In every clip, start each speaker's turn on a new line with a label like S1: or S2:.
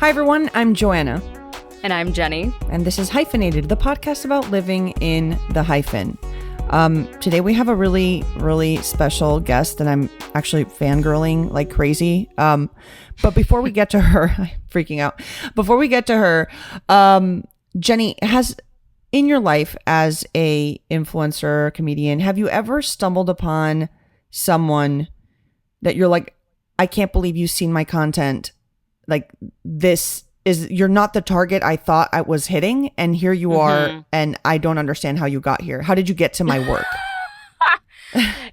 S1: Hi everyone, I'm Joanna.
S2: And I'm Jenny.
S1: And this is Hyphenated, the podcast about living in the hyphen. Today we have a really, really special guest and I'm actually fangirling like crazy. But before we get to her, I'm freaking out. Before we get to her, Jenny, has in your life as a influencer, comedian, have you ever stumbled upon someone that you're like, I can't believe you've seen my content. Like you're not the target I thought I was hitting. And here you are. And I don't understand how you got here. How did you get to my work?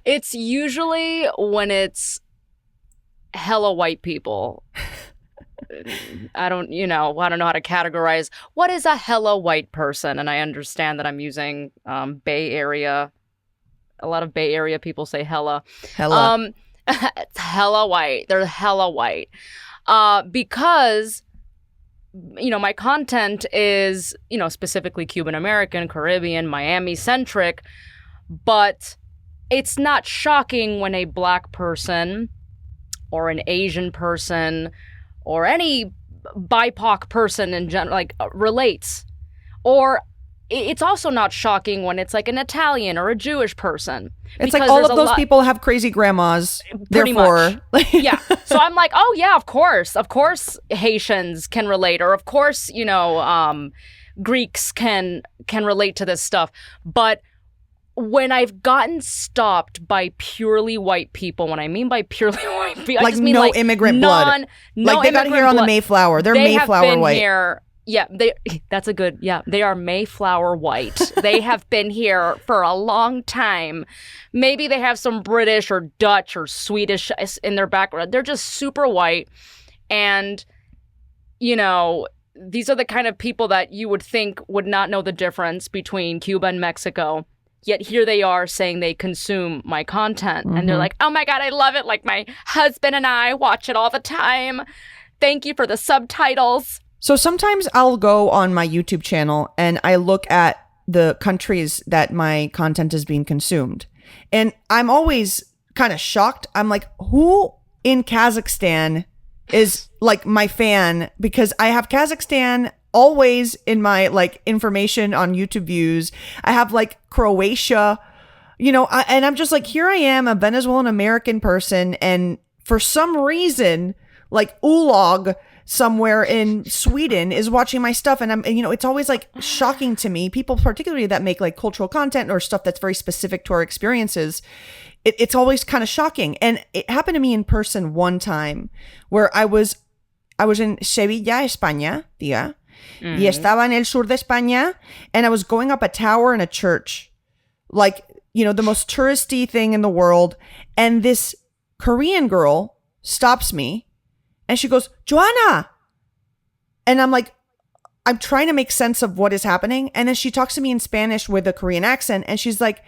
S2: It's usually when it's hella white people. I don't know how to categorize what is a hella white person. And I understand that I'm using Bay Area. A lot of Bay Area people say hella. It's hella white. They're hella white. Because, my content is, specifically Cuban American, Caribbean, Miami centric, but it's not shocking when a Black person or an Asian person or any BIPOC person in general, relates. Or it's also not shocking when it's like an Italian or a Jewish person.
S1: It's like all of those people have crazy grandmas.
S2: Pretty
S1: therefore,
S2: much. Yeah. So I'm like, oh yeah, of course Haitians can relate, or of course, Greeks can relate to this stuff. But when I've gotten stopped by purely white people, when I mean by purely white people, I just mean
S1: no immigrant blood.
S2: No,
S1: they got here on the Mayflower. They're Mayflower white.
S2: Here. Yeah, they are Mayflower white. They have been here for a long time. Maybe they have some British or Dutch or Swedish in their background. They're just super white. And, these are the kind of people that you would think would not know the difference between Cuba and Mexico. Yet here they are saying they consume my content. And they're like, oh my God, I love it. Like my husband and I watch it all the time. Thank you for the subtitles.
S1: So sometimes I'll go on my YouTube channel and I look at the countries that my content is being consumed. And I'm always kind of shocked. I'm like, who in Kazakhstan is like my fan? Because I have Kazakhstan always in my information on YouTube views. I have Croatia, and I'm just like, here I am, a Venezuelan American person. And for some reason, Ulog somewhere in Sweden is watching my stuff, and it's always shocking to me. People particularly that make cultural content or stuff that's very specific to our experiences. It's always kind of shocking. And it happened to me in person one time where I was in Sevilla, España, tía, y estaba en el sur de España, and I was going up a tower in a church, the most touristy thing in the world, and this Korean girl stops me. And she goes, Joanna. And I'm like, I'm trying to make sense of what is happening. And then she talks to me in Spanish with a Korean accent. And she's like,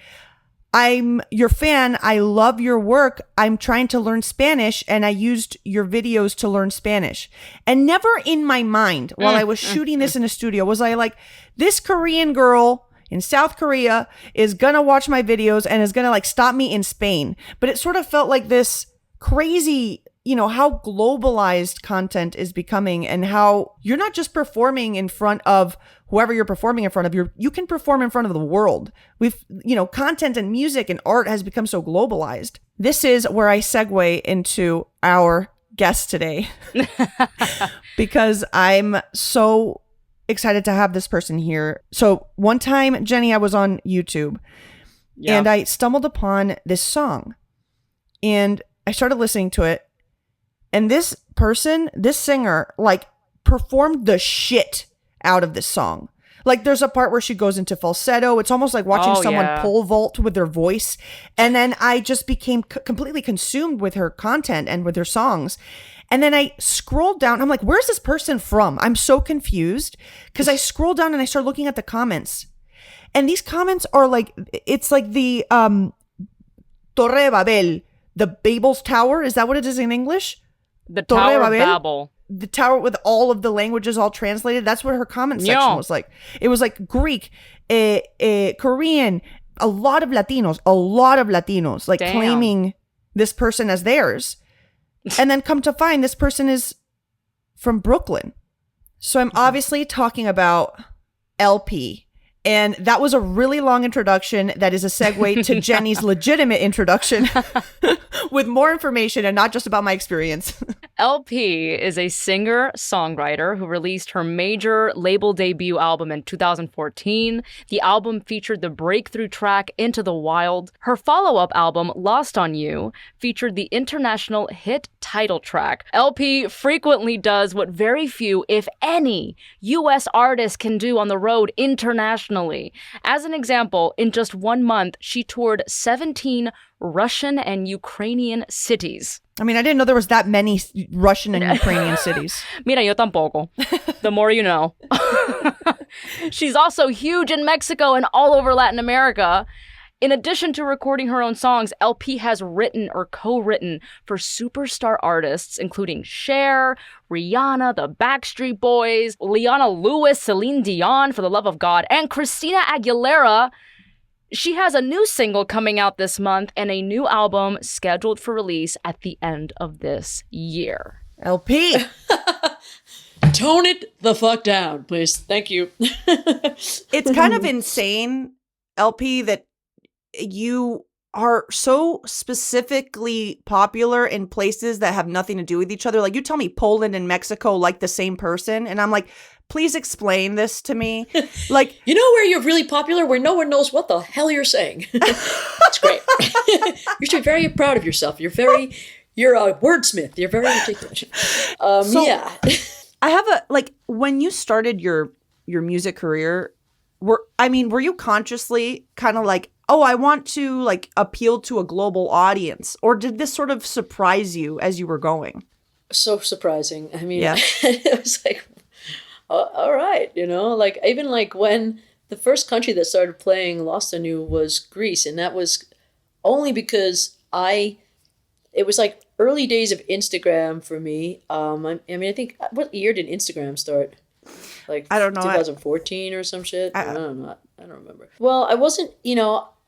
S1: I'm your fan. I love your work. I'm trying to learn Spanish. And I used your videos to learn Spanish. And never in my mind, while I was shooting this in a studio, was I like, this Korean girl in South Korea is going to watch my videos and is going to stop me in Spain. But it sort of felt like this crazy, how globalized content is becoming, and how you're not just performing in front of whoever you're performing in front of. You can perform in front of the world. Content and music and art has become so globalized. This is where I segue into our guest today because I'm so excited to have this person here. So one time, Jenny, I was on YouTube and I stumbled upon this song and I started listening to it. And this singer, performed the shit out of this song. There's a part where she goes into falsetto. It's almost like watching someone pole vault with their voice. And then I just became completely consumed with her content and with her songs. And then I scrolled down. I'm like, where's this person from? I'm so confused because I scrolled down and I started looking at the comments. And these comments are it's like the Torre Babel, the Babel's Tower. Is that what it is in English?
S2: The Tower of Babel.
S1: The tower with all of the languages all translated. That's what her comment section was like. It was Greek, Korean, a lot of Latinos claiming this person as theirs. And then come to find this person is from Brooklyn. So I'm obviously talking about LP. And that was a really long introduction that is a segue to Jenny's legitimate introduction with more information and not just about my experience.
S2: LP is a singer-songwriter who released her major label debut album in 2014. The album featured the breakthrough track Into the Wild. Her follow-up album, Lost on You, featured the international hit title track. LP frequently does what very few, if any, U.S. artists can do on the road internationally. As an example, in just 1 month, she toured 17 Russian and Ukrainian cities.
S1: I mean, I didn't know there was that many Russian and Ukrainian cities.
S2: Mira, yo tampoco. The more you know. She's also huge in Mexico and all over Latin America. In addition to recording her own songs, LP has written or co-written for superstar artists, including Cher, Rihanna, the Backstreet Boys, Leona Lewis, Celine Dion, For the Love of God, and Christina Aguilera. She has a new single coming out this month and a new album scheduled for release at the end of this year.
S1: LP!
S3: Tone it the fuck down, please. Thank you.
S1: It's kind of insane, LP, that you are so specifically popular in places that have nothing to do with each other. Like, you tell me Poland and Mexico like the same person, and I'm like, please explain this to me. Like,
S3: you know where you're really popular, where no one knows what the hell you're saying. That's great. You should be very proud of yourself. You're a wordsmith. You're very articulate. Yeah.
S1: I have when you started your music career, were you consciously kind of like, oh, I want to like appeal to a global audience? Or did this sort of surprise you as you were going?
S3: So surprising. I mean,
S1: yeah.
S3: It was like, all right, like even like when the first country that started playing Lost on You was Greece. And that was only because it was like early days of Instagram for me. I think, what year did Instagram start? Like,
S1: I don't know.
S3: 2014 or some shit? I don't know. I don't remember. Well, I wasn't,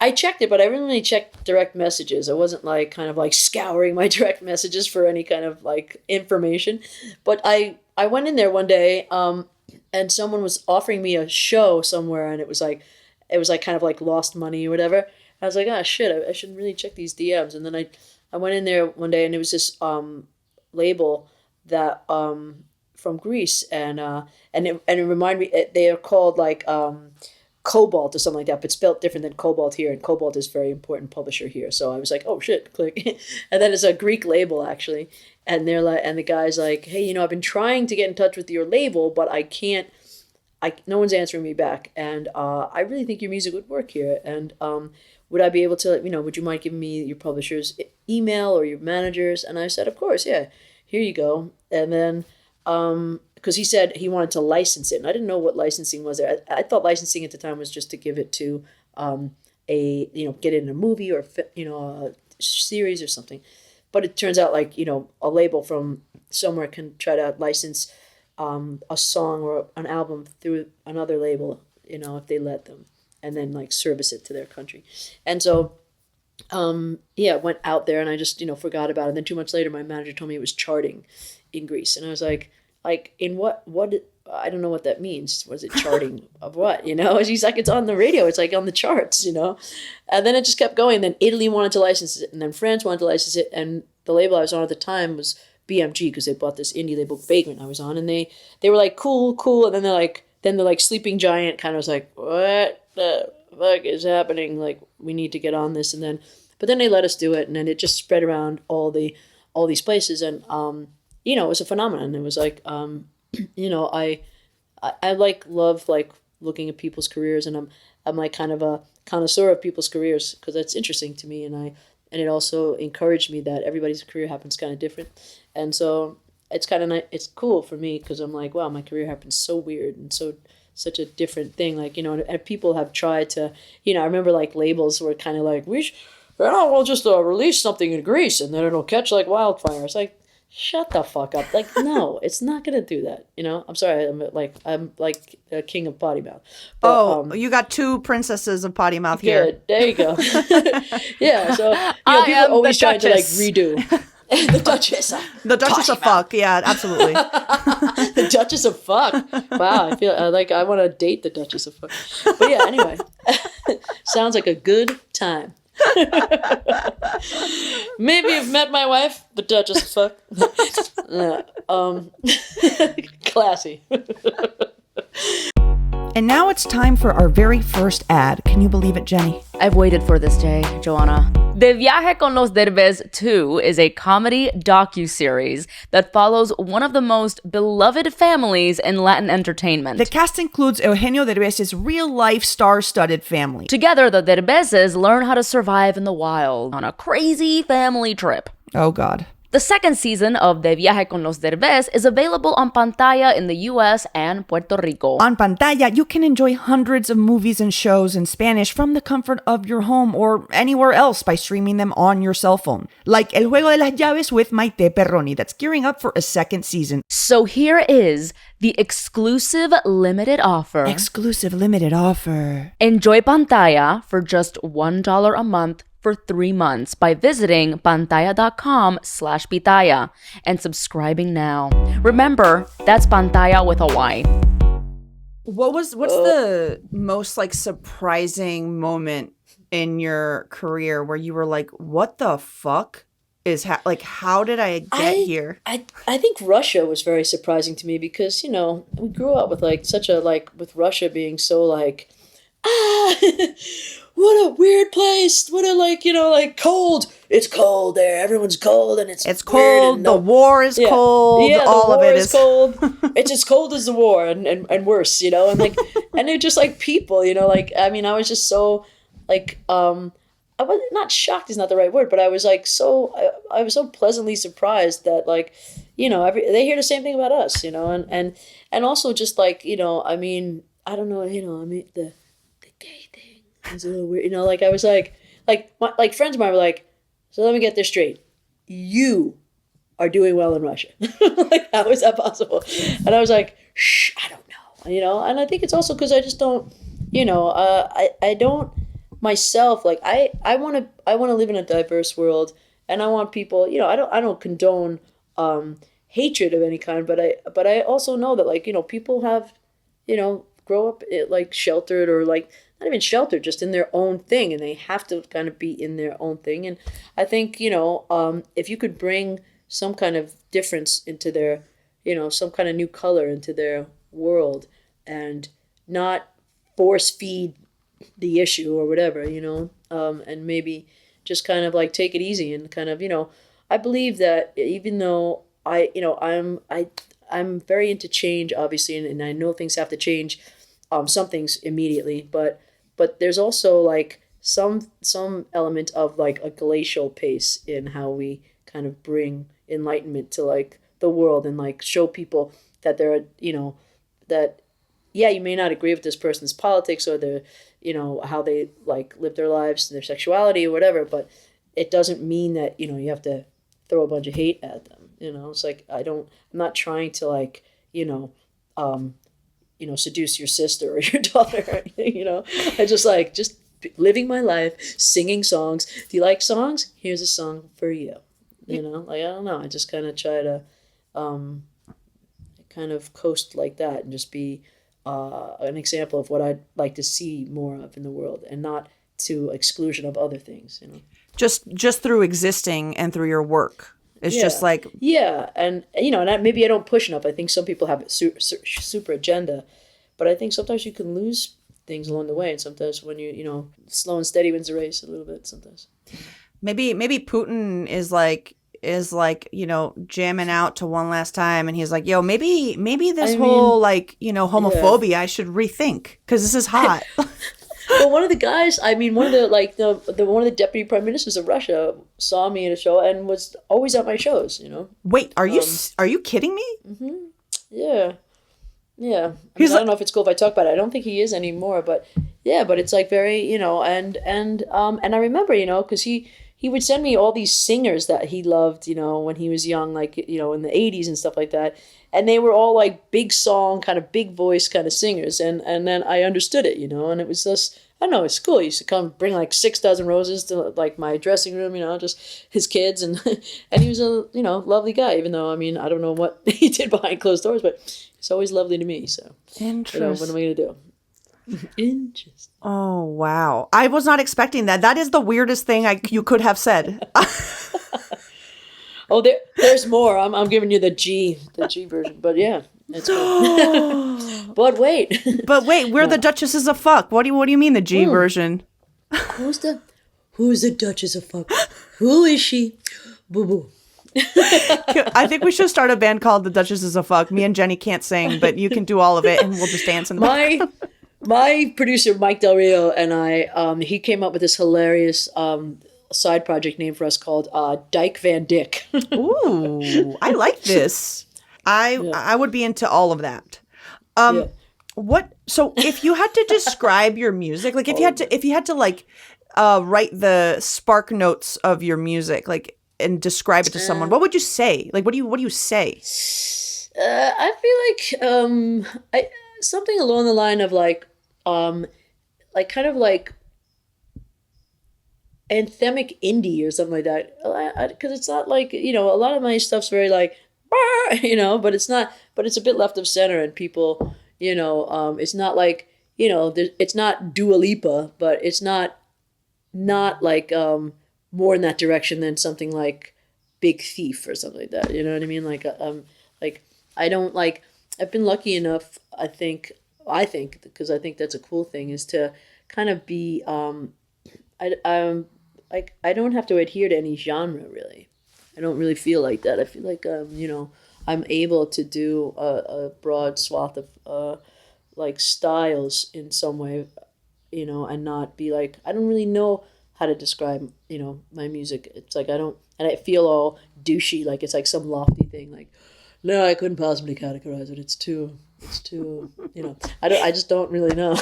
S3: I checked it, but I didn't really check direct messages. I wasn't like kind of like scouring my direct messages for any kind of like information. But I went in there one day and someone was offering me a show somewhere, and it was like kind of like Lost Money or whatever. I was like, oh shit, I should really check these DMs. And then I went in there one day, and it was this label that from Greece, and it reminded me, they are called like Cobalt or something like that, but spelled different than Cobalt here, and Cobalt is a very important publisher here. So I was like, oh shit, click. And then it's a Greek label actually, and they're like, and the guy's like, hey, I've been trying to get in touch with your label, but I can't. No one's answering me back, and I really think your music would work here, and would I be able to, would you mind giving me your publisher's email or your manager's? And I said, of course, yeah, here you go. And then because he said he wanted to license it, and I didn't know what licensing was there. I thought licensing at the time was just to give it to get it in a movie or a series or something. But it turns out like a label from somewhere can try to license a song or an album through another label, if they let them, and then like service it to their country. And so went out there, and I just forgot about it. And then 2 months later, my manager told me it was charting in Greece, and I was like in what I don't know what that means. Was it charting of what? She's like, it's on the radio, it's like on the charts, and then it just kept going. Then Italy wanted to license it, and then France wanted to license it, and the label I was on at the time was BMG, because they bought this indie label Vagrant I was on, and they were like cool, and then they're like Sleeping Giant kind of was like, what the fuck is happening? Like, we need to get on this. And then but then they let us do it, and then it just spread around all these places, and it was a phenomenon. It was like I love like looking at people's careers, and I'm like kind of a connoisseur of people's careers, because that's interesting to me, and it also encouraged me that everybody's career happens kind of different. And so it's kind of nice. It's cool for me, because I'm like, wow, my career happens so weird and such a different thing. Like, and people have tried to, I remember like labels were kind of like, we'll just release something in Greece and then it'll catch like wildfire. It's like, shut the fuck up. Like, no, it's not going to do that. I'm sorry. I'm like a king of potty mouth. But,
S1: you got two princesses of potty mouth here.
S3: Good. There you go. Yeah. So, people are always trying to like redo. The Duchess.
S1: The Duchess of fuck. Yeah, absolutely.
S3: The Duchess of Fuck. Wow, I feel like I want to date the Duchess of Fuck. But yeah, anyway, sounds like a good time. Maybe you've met my wife, the Duchess of Fuck. Classy.
S1: And now it's time for our very first ad. Can you believe it, Jenny?
S2: I've waited for this day, Joanna. De Viaje con los Derbez 2 is a comedy docuseries that follows one of the most beloved families in Latin entertainment.
S1: The cast includes Eugenio Derbez's real-life star-studded family.
S2: Together, the Derbezes learn how to survive in the wild on a crazy family trip.
S1: Oh, God.
S2: The second season of De Viaje con los Derbez is available on Pantaya in the US and Puerto Rico.
S1: On Pantaya, you can enjoy hundreds of movies and shows in Spanish from the comfort of your home or anywhere else by streaming them on your cell phone. Like El Juego de las Llaves with Maite Perroni, that's gearing up for a second season.
S2: So here is the exclusive limited offer.
S1: Exclusive limited offer.
S2: Enjoy Pantaya for just $1 a month for 3 months by visiting pantaya.com/pitaya and subscribing now. Remember, that's Pantaya with a Y.
S1: What's the most like surprising moment in your career where you were like, what the fuck is how did I get here?
S3: I think Russia was very surprising to me because, we grew up with like such a with Russia being so like what a weird place. What a cold. It's cold there. Everyone's cold and it's
S1: cold.
S3: And
S1: the war is cold.
S3: Yeah,
S1: all
S3: the
S1: of
S3: war
S1: it
S3: is cold. It's as cold as the war and worse, and like and they're just like people, I was just so like I was not shocked is not the right word, but I was like I was so pleasantly surprised that like, they hear the same thing about us, and also just like, I don't know, the gay thing is a little weird, I was like friends of mine were like, so let me get this straight, you are doing well in Russia. Like, how is that possible? And I was like, shh, I don't know, and I think it's also because I just don't, I don't myself, like I want to live in a diverse world, and I want people, I don't condone hatred of any kind, but I also know that like, people have, grow up like sheltered or like not even sheltered, just in their own thing, and they have to kind of be in their own thing. And I think, if you could bring some kind of difference into their, some kind of new color into their world and not force feed the issue or whatever, and maybe just kind of like take it easy and kind of, I believe that even though I'm very into change, obviously, and I know things have to change, some things immediately, but there's also like some element of like a glacial pace in how we kind of bring enlightenment to like the world and like show people that there are, that yeah, you may not agree with this person's politics or their, how they like live their lives and their sexuality or whatever, but it doesn't mean that, you have to throw a bunch of hate at them. It's like, I'm not trying to like, seduce your sister or your daughter or anything, I just living my life, singing songs. Do you like songs? Here's a song for you. I don't know. I just kind of try to kind of coast like that and just be an example of what I'd like to see more of in the world, and not to exclusion of other things,
S1: Just through existing and through your work. It's just like... Yeah, and, and maybe I don't push enough. I think some people have a super agenda, but I think sometimes you can lose things along the way, and sometimes when you, slow and steady wins the race a little bit sometimes. Maybe Putin is like, jamming out to One Last Time, and he's like, yo, maybe this whole like, homophobia, I should rethink, because this is hot.
S3: Well, one of the guys, one of the like the one of the deputy prime ministers of Russia saw me in a show and was always at my shows.
S1: Wait, are you kidding me?
S3: Mm-hmm. Yeah. I don't know if it's cool if I talk about it. I don't think he is anymore, but yeah, but it's like very, and I remember, because he would send me all these singers that he loved, when he was young, like, in the 80s and stuff like that. And they were all like big song, kind of big voice kind of singers. And then I understood it, and it was just, I don't know, it's cool. He used to come bring like 6 dozen roses to like my dressing room, just his kids, and and he was a lovely guy. Even though I don't know what he did behind closed doors, but he's always lovely to me. So
S1: Interesting.
S3: what am I gonna do? Interesting.
S1: Oh wow! I was not expecting that. That is the weirdest thing you could have said.
S3: Oh, there's more. I'm giving you the G version, but yeah, it's cool. But wait,
S1: we're the Duchesses of Fuck. What do you mean the G version?
S3: Who's the Duchess of Fuck? Who is she? Boo boo.
S1: I think we should start a band called the Duchesses of Fuck. Me and Jenny can't sing, but you can do all of it, and we'll just dance in the background.
S3: My producer Mike Del Rio and I, he came up with this hilarious side project name for us called Dyke Van Dyck.
S1: Ooh, I like this. I would be into all of that. What? So if you had to describe your music, like if you had to like write the spark notes of your music, like and describe it to someone, what would you say? Like what do you say?
S3: I feel like something along the line of like kind of like anthemic indie or something like that. Because it's not like a lot of my stuff's very like but it's not. But it's a bit left of center, and people it's not like it's not Dua Lipa, but it's not like more in that direction than something like Big Thief or something like that. You know what I mean? Like I don't like. I've been lucky enough, I think, because I think that's a cool thing, is to kind of be, I don't have to adhere to any genre, really. I don't really feel like that. I feel like, I'm able to do a broad swath of, like, styles in some way, and not be like, I don't really know how to describe, my music. It's like, and I feel all douchey, like it's like some lofty thing, like, no, I couldn't possibly categorize it. It's too, I just don't really know,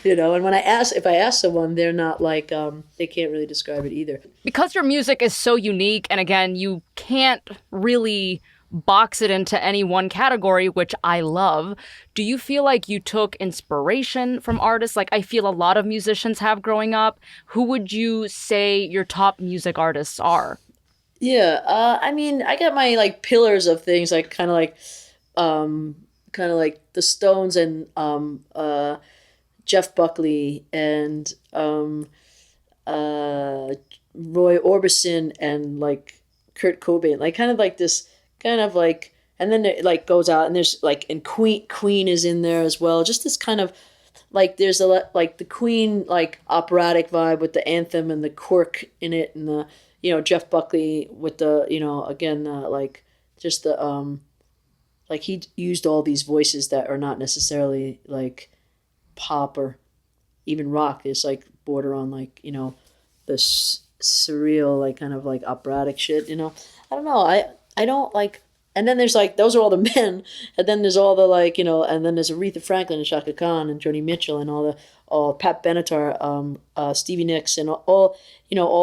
S3: and when if I ask someone, they're not like, they can't really describe it either.
S2: Because your music is so unique, and again, you can't really box it into any one category, which I love. Do you feel like you took inspiration from artists like I feel a lot of musicians have growing up? Who would you say your top music artists are?
S3: Yeah, I got my like pillars of things, like kind of like the Stones and Jeff Buckley and Roy Orbison and like Kurt Cobain, like kind of like this kind of like, and then it like goes out and there's like, and Queen is in there as well. Just this kind of like, there's a lot like the Queen like operatic vibe with the anthem and the quirk in it, and the Jeff Buckley with the again like just the like he used all these voices that are not necessarily like pop or even rock. It's like border on like the surreal like kind of like operatic shit. I don't know. I don't like. And then there's like, those are all the men, and then there's all the like, and then there's Aretha Franklin and Chaka Khan and Joni Mitchell and all Pat Benatar, Stevie Nicks, and all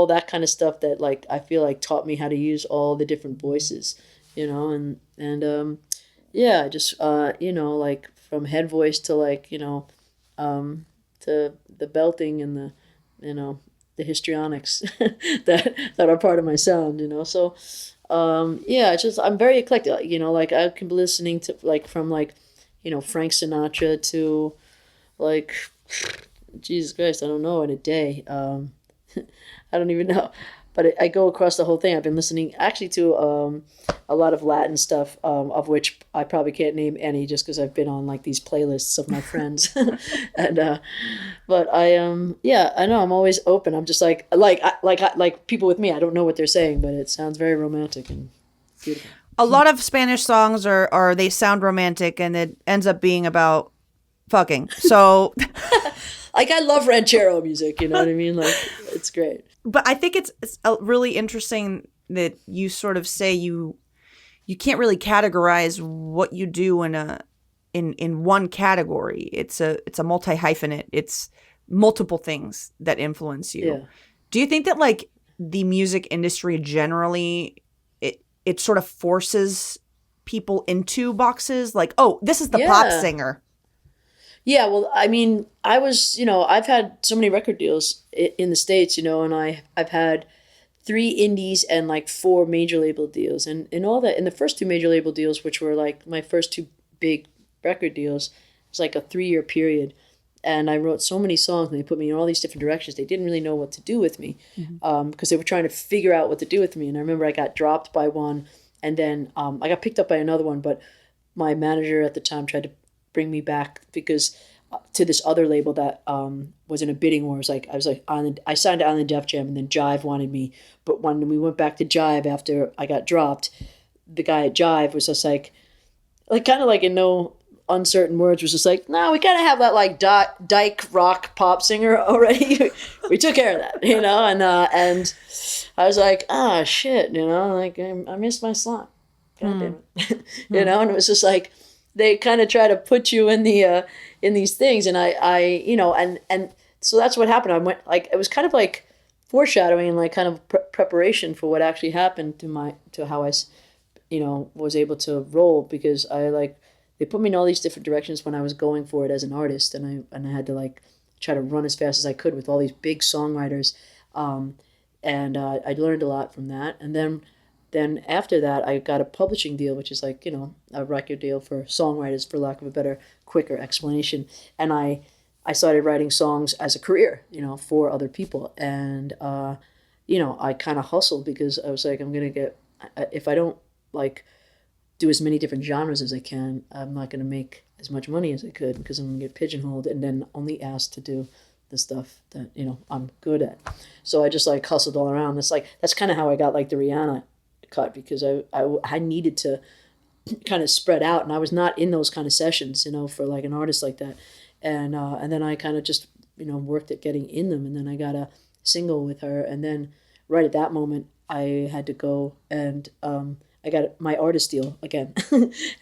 S3: that kind of stuff that like I feel like taught me how to use all the different voices, and yeah, just like from head voice to like to the belting and the histrionics that are part of my sound, so. Yeah, it's just I'm very eclectic. Like I can be listening to like from like, Frank Sinatra to like, Jesus Christ, I don't know, in a day. I don't even know, but I go across the whole thing. I've been listening actually to a lot of Latin stuff, of which I probably can't name any just because I've been on like these playlists of my friends, and but yeah, I know I'm always open. I'm just like people with me. I don't know what they're saying, but it sounds very romantic and beautiful.
S1: A lot of Spanish songs are they sound romantic, and it ends up being about fucking. So,
S3: like I love ranchero music. You know what I mean? Like it's great.
S1: But I think it's really interesting that you sort of say you can't really categorize what you do in one category. It's a multi-hyphenate. It's multiple things that influence you.
S3: Yeah.
S1: Do you think that like the music industry generally it sort of forces people into boxes? Like, oh, this is the pop singer.
S3: Yeah, well, I mean, I was, I've had so many record deals in the States, and I've had 3 indies and like 4 major label deals. And in all that, in the first 2 major label deals, which were like my first 2 big record deals, it was like a 3-year period. And I wrote so many songs and they put me in all these different directions. They didn't really know what to do with me because they were trying to figure out what to do with me. And I remember I got dropped by one and then I got picked up by another one. But my manager at the time tried to bring me back because to this other label that was in a bidding war. I signed on the Def Jam and then Jive wanted me. But when we went back to Jive after I got dropped, the guy at Jive was just like kind of like in no uncertain words was just like, no, we kind of have that like dyke rock pop singer already. We took care of that, and I was like, ah, shit, like I missed my slot. God damn it. And it was just like, they kind of try to put you in the, in these things. And and so that's what happened. I went like, it was kind of like foreshadowing and like kind of preparation for what actually happened to how I, was able to roll because they put me in all these different directions when I was going for it as an artist, and I had to like try to run as fast as I could with all these big songwriters, and I learned a lot from that. And then after that, I got a publishing deal, which is like a record deal for songwriters, for lack of a better, quicker explanation. And I started writing songs as a career, for other people, and I kind of hustled because I was like, I'm gonna get if I don't like do as many different genres as I can, I'm not going to make as much money as I could because I'm going to get pigeonholed and then only asked to do the stuff that, I'm good at. So I just like hustled all around. That's kind of how I got like the Rihanna cut because I needed to kind of spread out and I was not in those kind of sessions, for like an artist like that. And then I kind of just, worked at getting in them. And then I got a single with her. And then right at that moment, I had to go and, I got my artist deal again.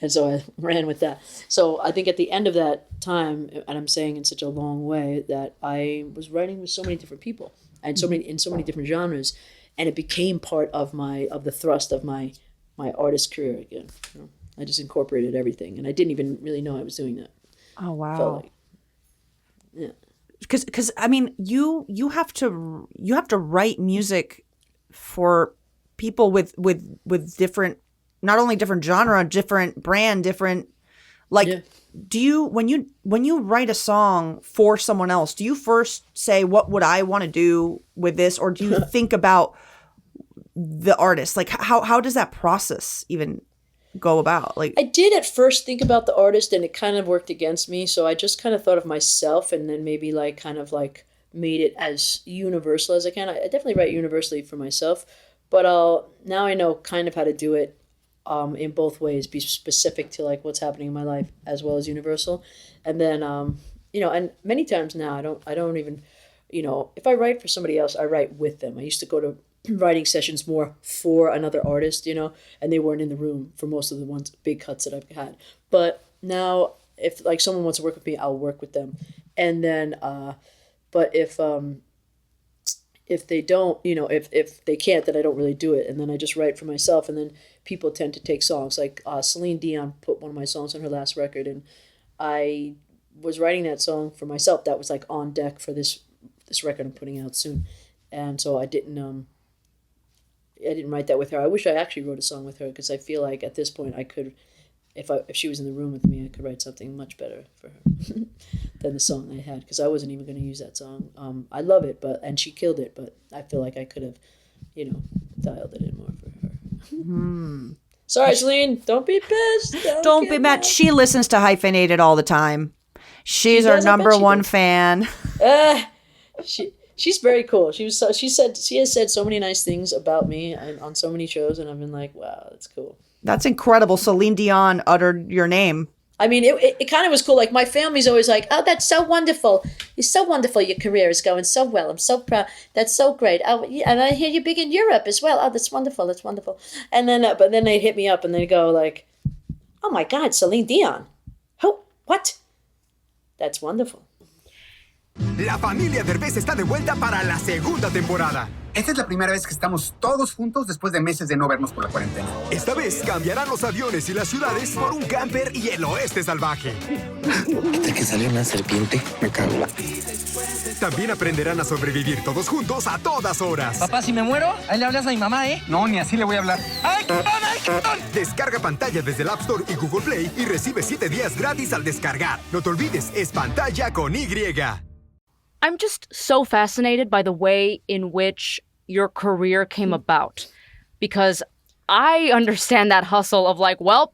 S3: And so I ran with that. So I think at the end of that time, and I'm saying in such a long way, that I was writing with so many different people and in so many different genres. And it became part of the thrust of my artist career again. I just incorporated everything. And I didn't even really know I was doing that.
S1: Oh, wow.
S3: Felt like, yeah.
S1: Because I mean, you have to write music for people with different, not only different genre, different brand, different do you when you write a song for someone else, do you first say what would I want to do with this, or do you think about the artist? Like how does that process even go about? Like,
S3: I did at first think about the artist and it kind of worked against me, so I just kind of thought of myself and then maybe like kind of like made it as universal as I can. I definitely write universally for myself. But now I know kind of how to do it in both ways, be specific to like what's happening in my life as well as universal. And then, and many times now I don't even, if I write for somebody else, I write with them. I used to go to writing sessions more for another artist, and they weren't in the room for most of the big cuts that I've had. But now if like someone wants to work with me, I'll work with them. And then, but if they don't, if they can't, then I don't really do it. And then I just write for myself. And then people tend to take songs. Like Celine Dion put one of my songs on her last record. And I was writing that song for myself. That was like on deck for this record I'm putting out soon. And so I didn't write that with her. I wish I actually wrote a song with her because I feel like at this point I could, if she was in the room with me, I could write something much better for her than the song I had, because I wasn't even going to use that song. I love it, and she killed it, but I feel like I could have, dialed it in more for her. Sorry, Celine, don't be pissed.
S1: Don't be mad. She listens to Hyphenated all the time. She's our number one fan.
S3: She's very cool. She has said so many nice things about me on so many shows, and I've been like, wow, that's cool.
S1: That's incredible. Celine Dion uttered your name.
S3: I mean, it kind of was cool. Like, my family's always like, oh, that's so wonderful. It's so wonderful. Your career is going so well. I'm so proud. That's so great. Oh, and I hear you're big in Europe as well. Oh, that's wonderful. That's wonderful. And then, but then they hit me up and they go like, oh my God, Celine Dion. Who? What? That's wonderful.
S4: La familia Derbez está de vuelta para la segunda temporada.
S5: Esta es la primera vez que estamos todos juntos después de meses de no vernos por la cuarentena.
S4: Esta vez cambiarán los aviones y las ciudades por un camper y el oeste salvaje.
S6: ¿Qué que sale una serpiente? Me cago.
S4: También aprenderán a sobrevivir todos juntos a todas horas.
S6: Papá, si me muero, ahí le hablas a mi mamá, ¿eh?
S5: No, ni así le voy a hablar.
S6: ¡Ay, cabrón!
S4: Descarga pantalla desde el App Store y Google Play y recibe 7 días gratis al descargar. No te olvides, es pantalla con Y.
S2: I'm just so fascinated by the way in which your career came about, because I understand that hustle of like, well,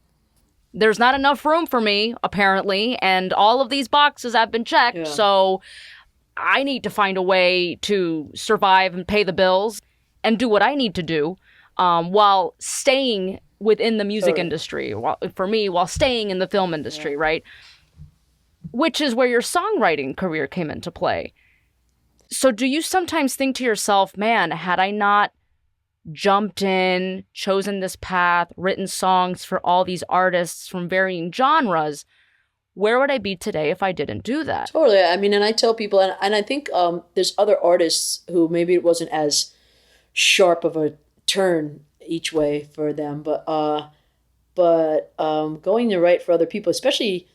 S2: there's not enough room for me, apparently, and all of these boxes have been checked, so I need to find a way to survive and pay the bills and do what I need to do while staying within the music industry, while staying in the film industry, right? Which is where your songwriting career came into play. So do you sometimes think to yourself, man, had I not jumped in, chosen this path, written songs for all these artists from varying genres, where would I be today if I didn't do that?
S3: Totally. I mean, and I tell people, and I think there's other artists who maybe it wasn't as sharp of a turn each way for them, but going to write for other people, especially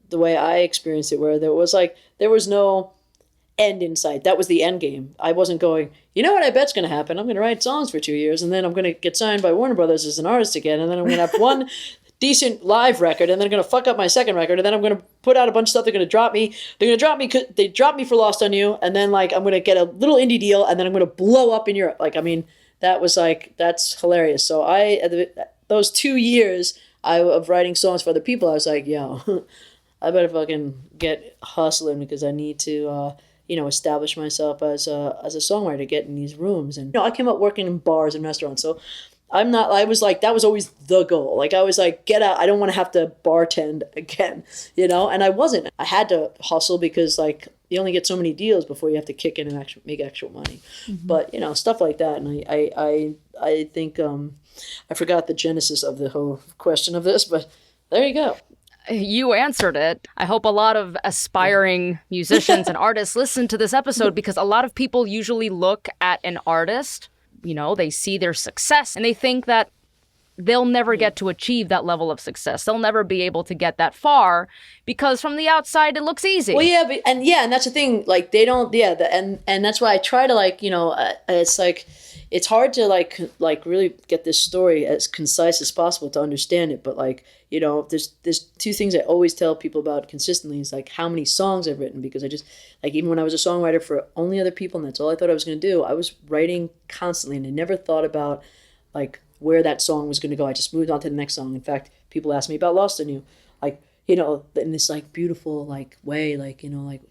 S3: the way I experienced it, where there was no end in sight. That was the end game. I wasn't going, you know what I bet's going to happen? I'm going to write songs for 2 years, and then I'm going to get signed by Warner Brothers as an artist again, and then I'm going to have one decent live record, and then I'm going to fuck up my second record, and then I'm going to put out a bunch of stuff. They're going to drop me. They're going to drop me because they dropped me for Lost on You, and then like I'm going to get a little indie deal, and then I'm going to blow up in Europe. Like, I mean, that's hilarious. So those 2 years of writing songs for other people, I was like, yo, I better fucking get hustling because I need to, establish myself as a songwriter, get in these rooms. And I came up working in bars and restaurants, so I was like, that was always the goal. Like, I was like, get out. I don't want to have to bartend again, and I wasn't. I had to hustle because like you only get so many deals before you have to kick in and actually make actual money. Mm-hmm. But stuff like that. And I think I forgot the genesis of the whole question of this, but there you go.
S2: You answered it. I hope a lot of aspiring musicians and artists listen to this episode, because a lot of people usually look at an artist, they see their success and they think that they'll never get to achieve that level of success. They'll never be able to get that far because from the outside it looks easy.
S3: Well, yeah, and that's the thing. Like they don't, and that's why I try to it's like it's hard to like really get this story as concise as possible to understand it. But there's two things I always tell people about consistently. Is like how many songs I've written, because I just even when I was a songwriter for only other people and that's all I thought I was going to do, I was writing constantly and I never thought about where that song was going to go. I just moved on to the next song. In fact, people ask me about Lost on You, in this beautiful way,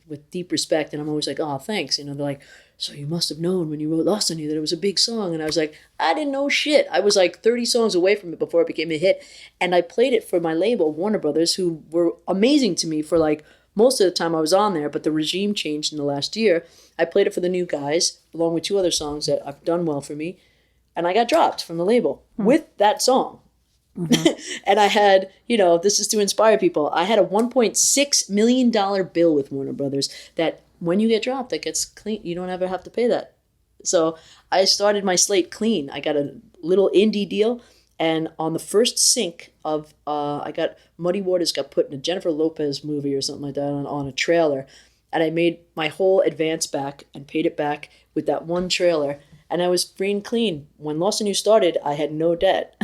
S3: with deep respect. And I'm always like, oh, thanks. They're like, so you must have known when you wrote Lost on You that it was a big song. And I was like, I didn't know shit. I was 30 songs away from it before it became a hit. And I played it for my label, Warner Brothers, who were amazing to me for most of the time I was on there, but the regime changed in the last year. I played it for the new guys, along with 2 other songs that have done well for me. And I got dropped from the label with that song. Mm-hmm. And I had, this is to inspire people. I had a $1.6 million bill with Warner Brothers that when you get dropped, that gets clean. You don't ever have to pay that. So I started my slate clean. I got a little indie deal. And on the first sync of, I got Muddy Waters got put in a Jennifer Lopez movie or something like that on a trailer. And I made my whole advance back and paid it back with that one trailer. And I was free and clean. When Lost on You started, I had no debt.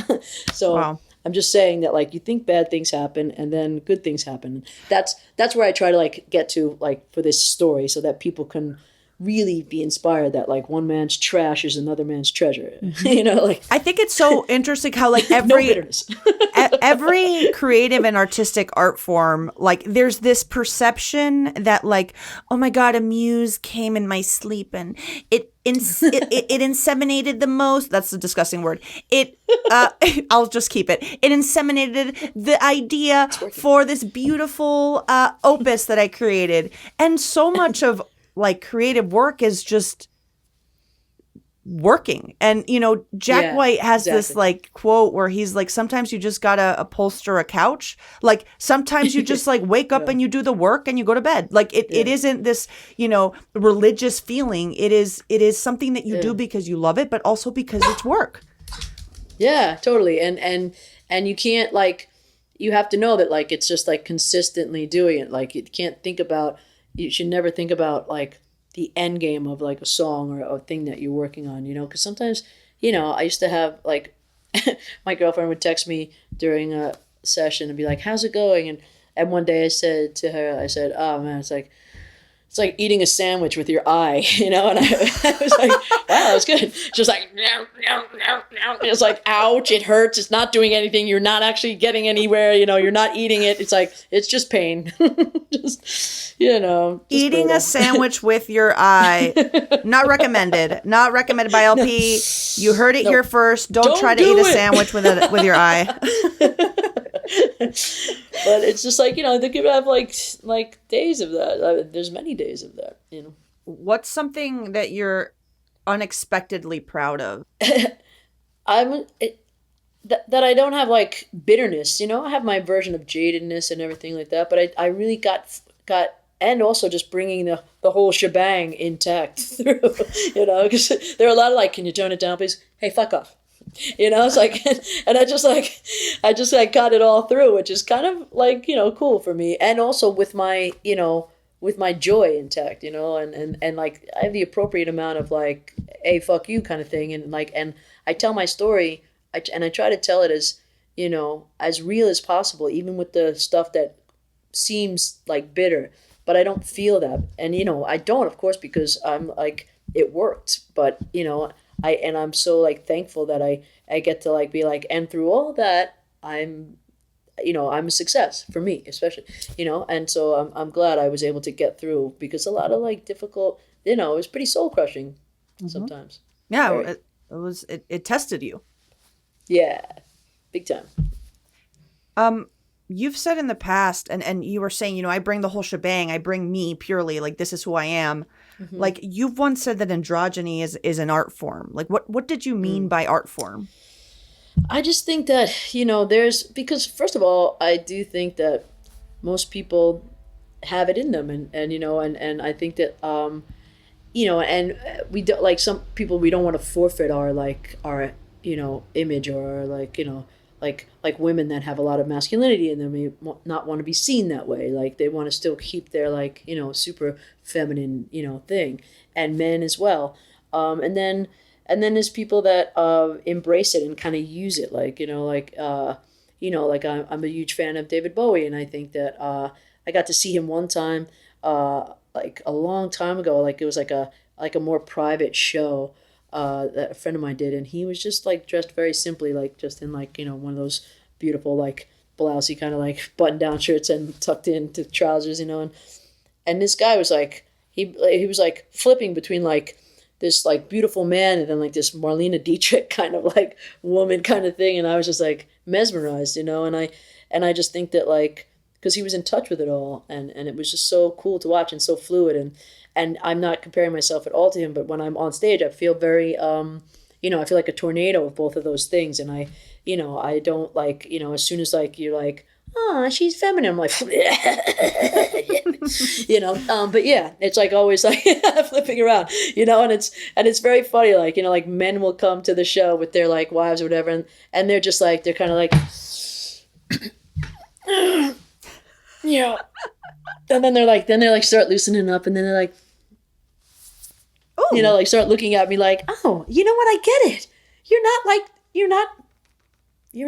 S3: So wow. I'm just saying that you think bad things happen and then good things happen. That's where I try to get to for this story, so that people can really be inspired that one man's trash is another man's treasure. Mm-hmm.
S1: I think it's so interesting how every creative and artistic art form, there's this perception that oh my God, a muse came in my sleep and it inseminated the most. That's a disgusting word. I'll just keep it. It inseminated the idea for this beautiful opus that I created. And so much of creative work is just working. And, you know, Jack White has this
S3: exactly.
S1: like quote where he's like, sometimes you just gotta upholster a couch. Like sometimes you just like wake up and you do the work and you go to bed. Like it isn't this, you know, religious feeling. It is something that you do because you love it, but also because it's work.
S3: Yeah, totally. And you can't like, you have to know that like, it's just like consistently doing it. Like you should never think about like the end game of like a song or a thing that you're working on, you know, because sometimes, you know, I used to have like, my girlfriend would text me during a session and be like, how's it going? And one day I said to her, I said, oh man, it's like eating a sandwich with your eye, you know? And I was like, wow, that was good. She was like, it's like, ouch, it hurts. It's not doing anything. You're not actually getting anywhere. You know, you're not eating it. It's like, it's just pain. Just, you know. Just
S1: Eating
S3: brutal.
S1: a sandwich with your eye. Not recommended. Not recommended by LP. You heard it here first. Don't try to
S3: do
S1: eat a
S3: it.
S1: sandwich with your eye.
S3: But it's just like, you know, they could have like days of that. There's many days of that, you know.
S1: What's something that you're unexpectedly proud of?
S3: That I don't have like bitterness, you know. I have my version of jadedness and everything like that, but I really got and also just bringing the whole shebang intact through, you know, because there are a lot of like, can you tone it down, please? Hey, fuck off. You know, it's like, and I just got it all through, which is kind of like, you know, cool for me. And also with my, you know, with my joy intact, you know, and like I have the appropriate amount of like, hey, fuck you kind of thing. And like, and I tell my story and I try to tell it as, you know, as real as possible, even with the stuff that seems like bitter, but I don't feel that. And, you know, I don't, of course, because I'm like, it worked, but, you know, I'm so like thankful that I get to like be like, and through all that, I'm a success for me, especially, you know, and so I'm glad I was able to get through, because a lot of like difficult, you know, it was pretty soul crushing sometimes.
S1: Yeah, it tested you.
S3: Yeah, big time.
S1: You've said in the past, and you were saying, you know, I bring the whole shebang. I bring me purely, like this is who I am. Mm-hmm. Like you've once said that androgyny is an art form. Like what did you mean by art form?
S3: I just think that, you know, because first of all, I do think that most people have it in them, and you know, and I think that you know, and we don't, like some people, we don't want to forfeit our you know, image, or like, you know, like women that have a lot of masculinity in them, may not want to be seen that way. Like they want to still keep their like, you know, super feminine, you know, thing, and men as well. And then there's people that embrace it and kind of use it, like, you know, like I'm a huge fan of David Bowie, and I think that I got to see him one time, like a long time ago, like it was like a more private show that a friend of mine did, and he was just like dressed very simply, like just in like, you know, one of those beautiful like blousy kind of like button down shirts and tucked into trousers, you know, and this guy was like he was like flipping between like this like beautiful man and then like this Marlene Dietrich kind of like woman kind of thing, and I was just like mesmerized, you know, and I just think that like, because he was in touch with it all, and it was just so cool to watch and so fluid, and I'm not comparing myself at all to him, but when I'm on stage, I feel very, you know, I feel like a tornado of both of those things. And I, you know, I don't like, you know, as soon as like, you're like, oh, she's feminine, I'm like, you know, but yeah, it's like always like flipping around, you know, and it's very funny. Like, you know, like men will come to the show with their like wives or whatever. And they're just like, they're kind of like, yeah. And then they're like start loosening up, and then they're like, ooh. You know, like start looking at me like, oh, you know what? I get it. You're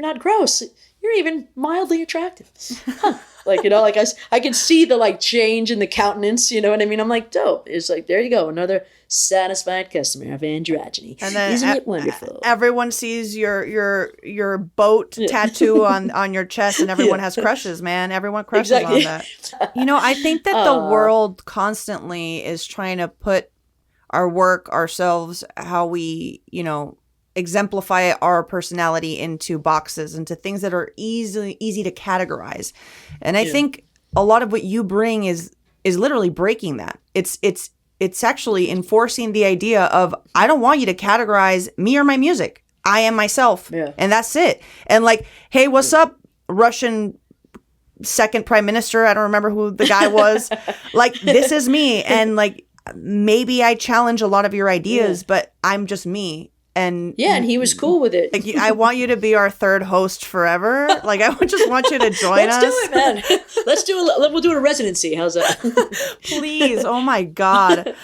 S3: not gross. You're even mildly attractive. Huh. Like, you know, like I can see the like change in the countenance, you know what I mean? I'm like, dope. It's like, there you go. Another satisfied customer of androgyny.
S1: And then
S3: isn't it wonderful?
S1: Everyone sees your boat tattoo on your chest, and everyone has crushes, man. Everyone crushes on that. You know, I think that the world constantly is trying to put our work, ourselves, how we, you know, exemplify our personality into boxes, into things that are easy to categorize. And I think a lot of what you bring is literally breaking that. It's it's actually enforcing the idea of, I don't want you to categorize me or my music. I am myself.
S3: Yeah.
S1: And that's it. And like, hey, what's up, Russian second prime minister? I don't remember who the guy was. Like, this is me. And like, maybe I challenge a lot of your ideas, but I'm just me. And
S3: and he was cool with it.
S1: like, I want you to be our third host forever. Like, I just want you to join
S3: Let's
S1: us.
S3: do it, man. We'll do a residency. How's that?
S1: Please. Oh my God.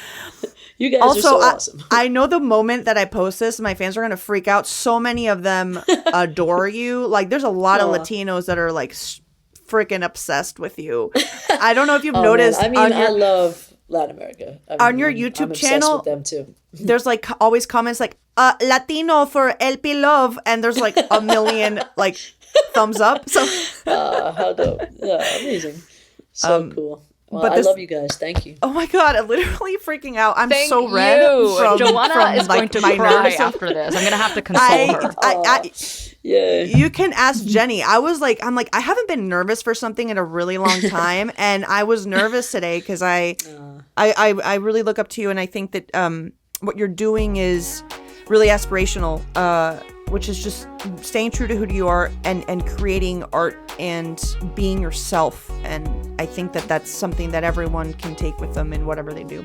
S3: You guys
S1: Also,
S3: are so awesome.
S1: I know the moment that I post this, my fans are going to freak out. So many of them adore you. Like, there's a lot of Latinos that are like freaking obsessed with you. I don't know if you've noticed.
S3: Man. I mean, I love Latin America.
S1: On your YouTube
S3: I'm
S1: channel,
S3: obsessed with them too.
S1: There's like always comments like Latino for LP love, and there's like a million like thumbs up. So
S3: How dope. Yeah, amazing. So cool. Well,
S1: but
S3: I love you guys. Thank you.
S1: Oh my God, I'm literally freaking out. I'm
S2: Thank
S1: so red.
S2: you.
S1: From,
S2: Joanna
S1: from,
S2: is
S1: like,
S2: going to
S1: my
S2: cry
S1: nerves.
S2: after this. I'm going to have to console her.
S3: Yeah.
S1: You can ask Jenny. I'm like, I haven't been nervous for something in a really long time, and I was nervous today because I really look up to you, and I think that what you're doing is really aspirational, which is just staying true to who you are and creating art and being yourself. And I think that that's something that everyone can take with them in whatever they do.